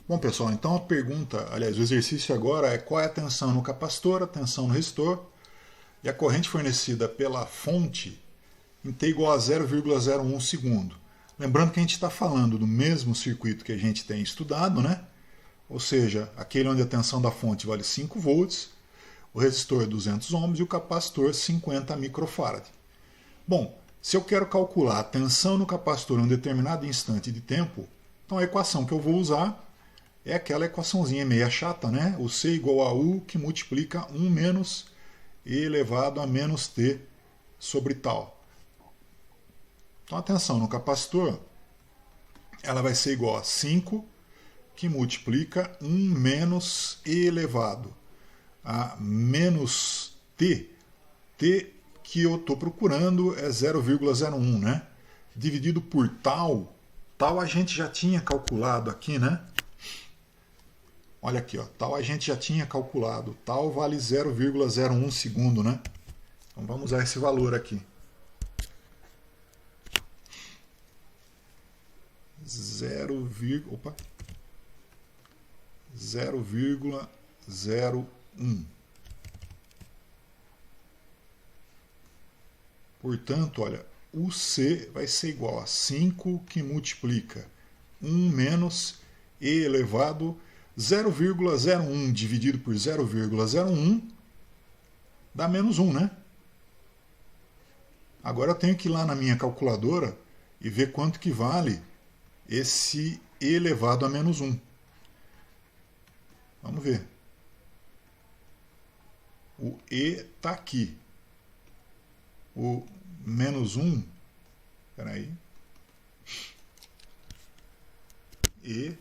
Bom, pessoal, então a pergunta, aliás, o exercício agora é qual é a tensão no capacitor, a tensão no resistor e a corrente fornecida pela fonte em T igual a 0,01 segundo. Lembrando que a gente está falando do mesmo circuito que a gente tem estudado, né? Ou seja, aquele onde a tensão da fonte vale 5 volts, o resistor 200 ohms e o capacitor 50 microfarad. Bom, se eu quero calcular a tensão no capacitor em um determinado instante de tempo, então a equação que eu vou usar é aquela equaçãozinha meia chata, né? O C igual a U que multiplica 1 menos E elevado a menos T sobre tal. Então a tensão no capacitor ela vai ser igual a 5 que multiplica 1 menos E elevado a menos T. T que eu estou procurando é 0,01, né? Dividido por tal. Tal a gente já tinha calculado aqui, né? Olha aqui, ó, tal a gente já tinha calculado. Tal vale 0,01 segundo, né? Então vamos usar esse valor aqui. 0,01. Portanto, olha, o C vai ser igual a 5 que multiplica 1 menos E elevado 0,01 dividido por 0,01 dá menos 1, né? Agora eu tenho que ir lá na minha calculadora e ver quanto que vale esse E elevado a menos 1. Vamos ver. O E está aqui. O menos 1, espera aí. E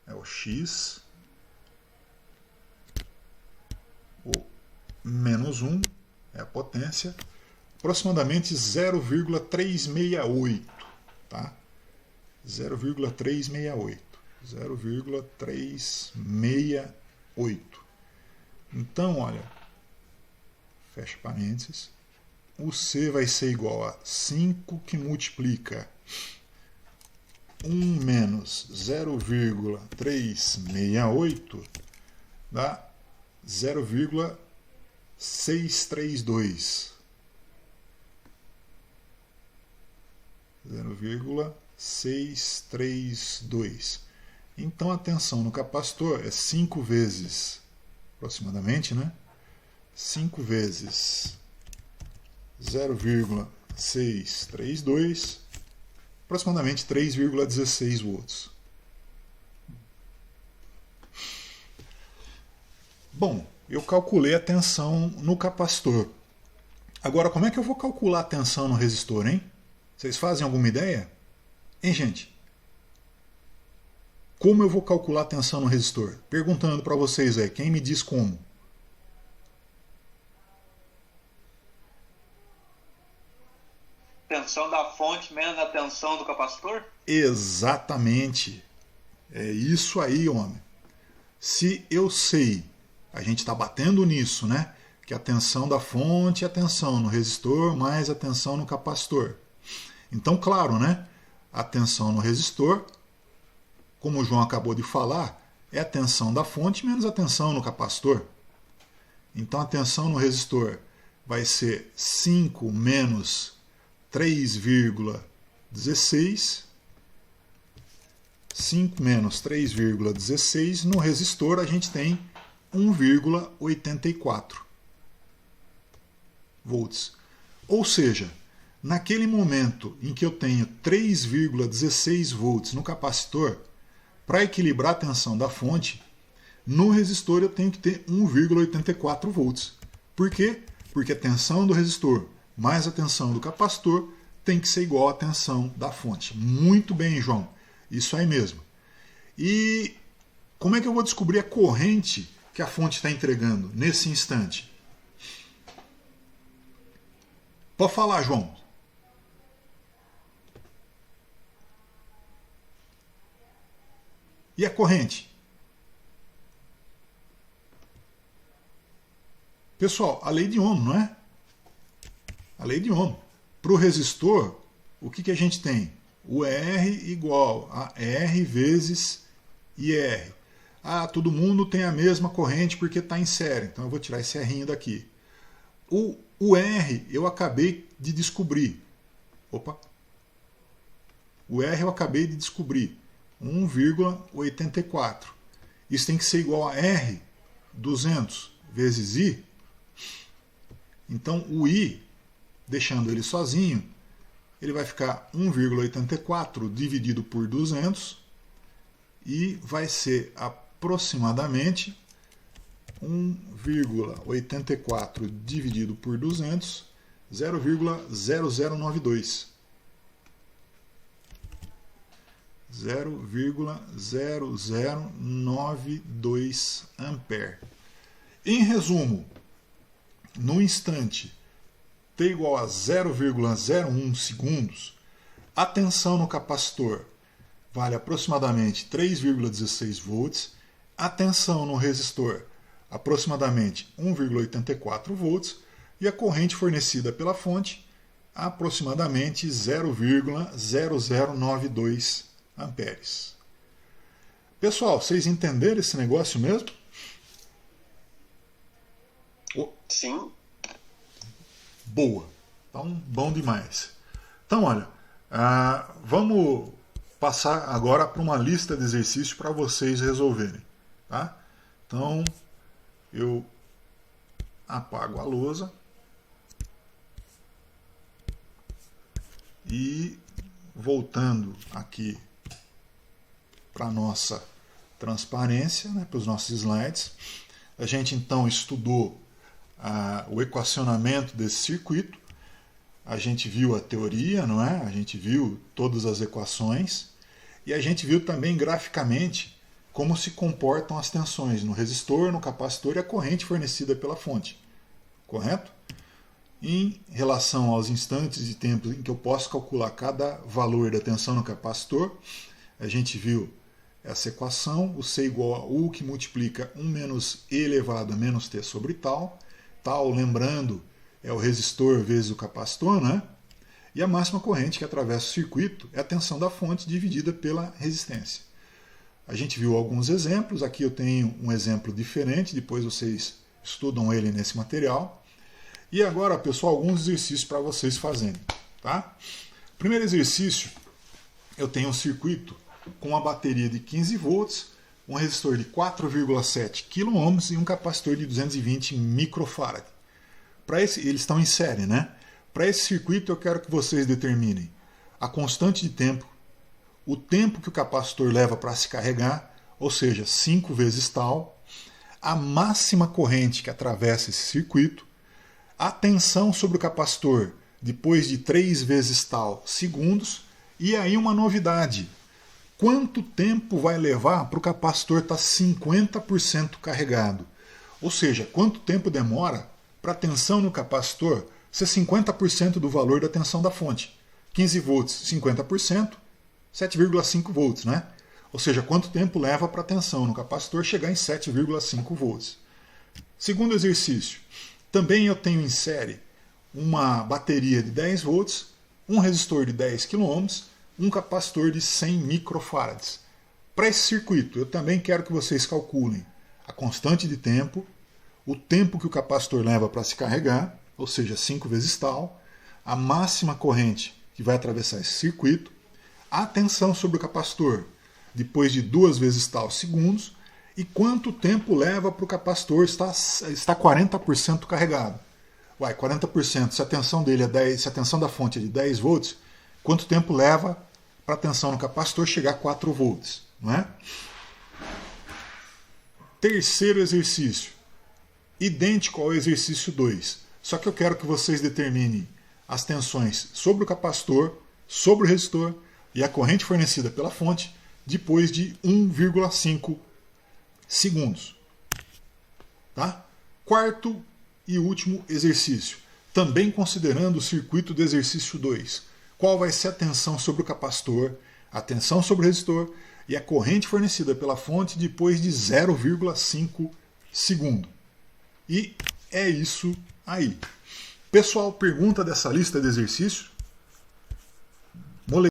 é o X. O menos 1 é a potência. Aproximadamente 0,368. Tá? 0,368. 0,368. Então, olha, fecha parênteses. O C vai ser igual a 5 que multiplica 1 menos 0,368 dá 0,632. 0,632. Então a tensão no capacitor é 5 vezes, aproximadamente, né? 5 vezes 0,632, aproximadamente 3,16 volts. Bom, eu calculei a tensão no capacitor. Agora, como é que eu vou calcular a tensão no resistor, hein? Vocês fazem alguma ideia? Hein, gente? Como eu vou calcular a tensão no resistor? Perguntando para vocês aí, quem me diz como? Tensão da fonte menos a tensão do capacitor? Exatamente. É isso aí, homem. Se eu sei, a gente está batendo nisso, né? Que a tensão da fonte é a tensão no resistor mais a tensão no capacitor. Então, claro, né? A tensão no resistor, como o João acabou de falar, é a tensão da fonte menos a tensão no capacitor. Então, a tensão no resistor vai ser 5 menos 3,16. 5 menos 3,16. No resistor, a gente tem 1,84 volts. Ou seja, naquele momento em que eu tenho 3,16 volts no capacitor, para equilibrar a tensão da fonte, no resistor eu tenho que ter 1,84 volts. Por quê? Porque a tensão do resistor mais a tensão do capacitor tem que ser igual à tensão da fonte. Muito bem, João. Isso aí mesmo. E como é que eu vou descobrir a corrente que a fonte está entregando nesse instante? Pode falar, João. E a corrente? Pessoal, a lei de Ohm, não é? A lei de Ohm. Para o resistor, o que a gente tem? O R igual a R vezes e R. Ah, todo mundo tem a mesma corrente porque está em série, então eu vou tirar esse R daqui. O R eu acabei de descobrir. Opa! O R eu acabei de descobrir. 1,84. Isso tem que ser igual a R 200 vezes I. Então o I, deixando ele sozinho, ele vai ficar 1,84 dividido por 200 e vai ser aproximadamente 1,84 dividido por 200, 0,0092. 0,0092 ampere. Em resumo, no instante T igual a 0,01 segundos, a tensão no capacitor vale aproximadamente 3,16 volts, a tensão no resistor aproximadamente 1,84 volts e a corrente fornecida pela fonte aproximadamente 0,0092 amperes. Pessoal, vocês entenderam esse negócio mesmo? Sim. Boa. Então, bom demais. Então, olha, vamos passar agora para uma lista de exercícios para vocês resolverem. Tá? Então, eu apago a lousa e voltando aqui para a nossa transparência, né, para os nossos slides, a gente então estudou o equacionamento desse circuito, a gente viu a teoria, não é? A gente viu todas as equações e a gente viu também graficamente como se comportam as tensões no resistor, no capacitor e a corrente fornecida pela fonte. Correto? Em relação aos instantes de tempo em que eu posso calcular cada valor da tensão no capacitor, a gente viu essa equação, o C igual a U, que multiplica 1 menos E elevado a menos T sobre tal. Tal, lembrando, é o resistor vezes o capacitor, né? E a máxima corrente que atravessa o circuito é a tensão da fonte dividida pela resistência. A gente viu alguns exemplos, aqui eu tenho um exemplo diferente, depois vocês estudam ele nesse material. E agora, pessoal, alguns exercícios para vocês fazerem. Tá? Primeiro exercício, eu tenho um circuito com uma bateria de 15 volts, um resistor de 4,7 kΩ e um capacitor de 220 microfarad. Eles estão em série, né? Para esse circuito eu quero que vocês determinem a constante de tempo, o tempo que o capacitor leva para se carregar, ou seja, 5 vezes tal, a máxima corrente que atravessa esse circuito, a tensão sobre o capacitor depois de 3 vezes tal segundos, e aí uma novidade. Quanto tempo vai levar para o capacitor estar 50% carregado? Ou seja, quanto tempo demora para a tensão no capacitor ser 50% do valor da tensão da fonte? 15 volts, 50%, 7,5 volts, né? Ou seja, quanto tempo leva para a tensão no capacitor chegar em 7,5 volts? Segundo exercício, também eu tenho em série uma bateria de 10 volts, um resistor de 10 kΩ, um capacitor de 100 microfarads. Para esse circuito, eu também quero que vocês calculem a constante de tempo, o tempo que o capacitor leva para se carregar, ou seja, 5 vezes tal, a máxima corrente que vai atravessar esse circuito, a tensão sobre o capacitor depois de 2 vezes tal segundos e quanto tempo leva para o capacitor estar 40% carregado. 40%, se a tensão dele é 10, se a tensão da fonte é de 10 volts, quanto tempo leva para a tensão no capacitor chegar a 4 volts, não é? Terceiro exercício, idêntico ao exercício 2, só que eu quero que vocês determinem as tensões sobre o capacitor, sobre o resistor e a corrente fornecida pela fonte depois de 1,5 segundos. Tá? Quarto e último exercício, também considerando o circuito do exercício 2. Qual vai ser a tensão sobre o capacitor, a tensão sobre o resistor e a corrente fornecida pela fonte depois de 0,5 segundo. E é isso aí. Pessoal, pergunta dessa lista de exercícios?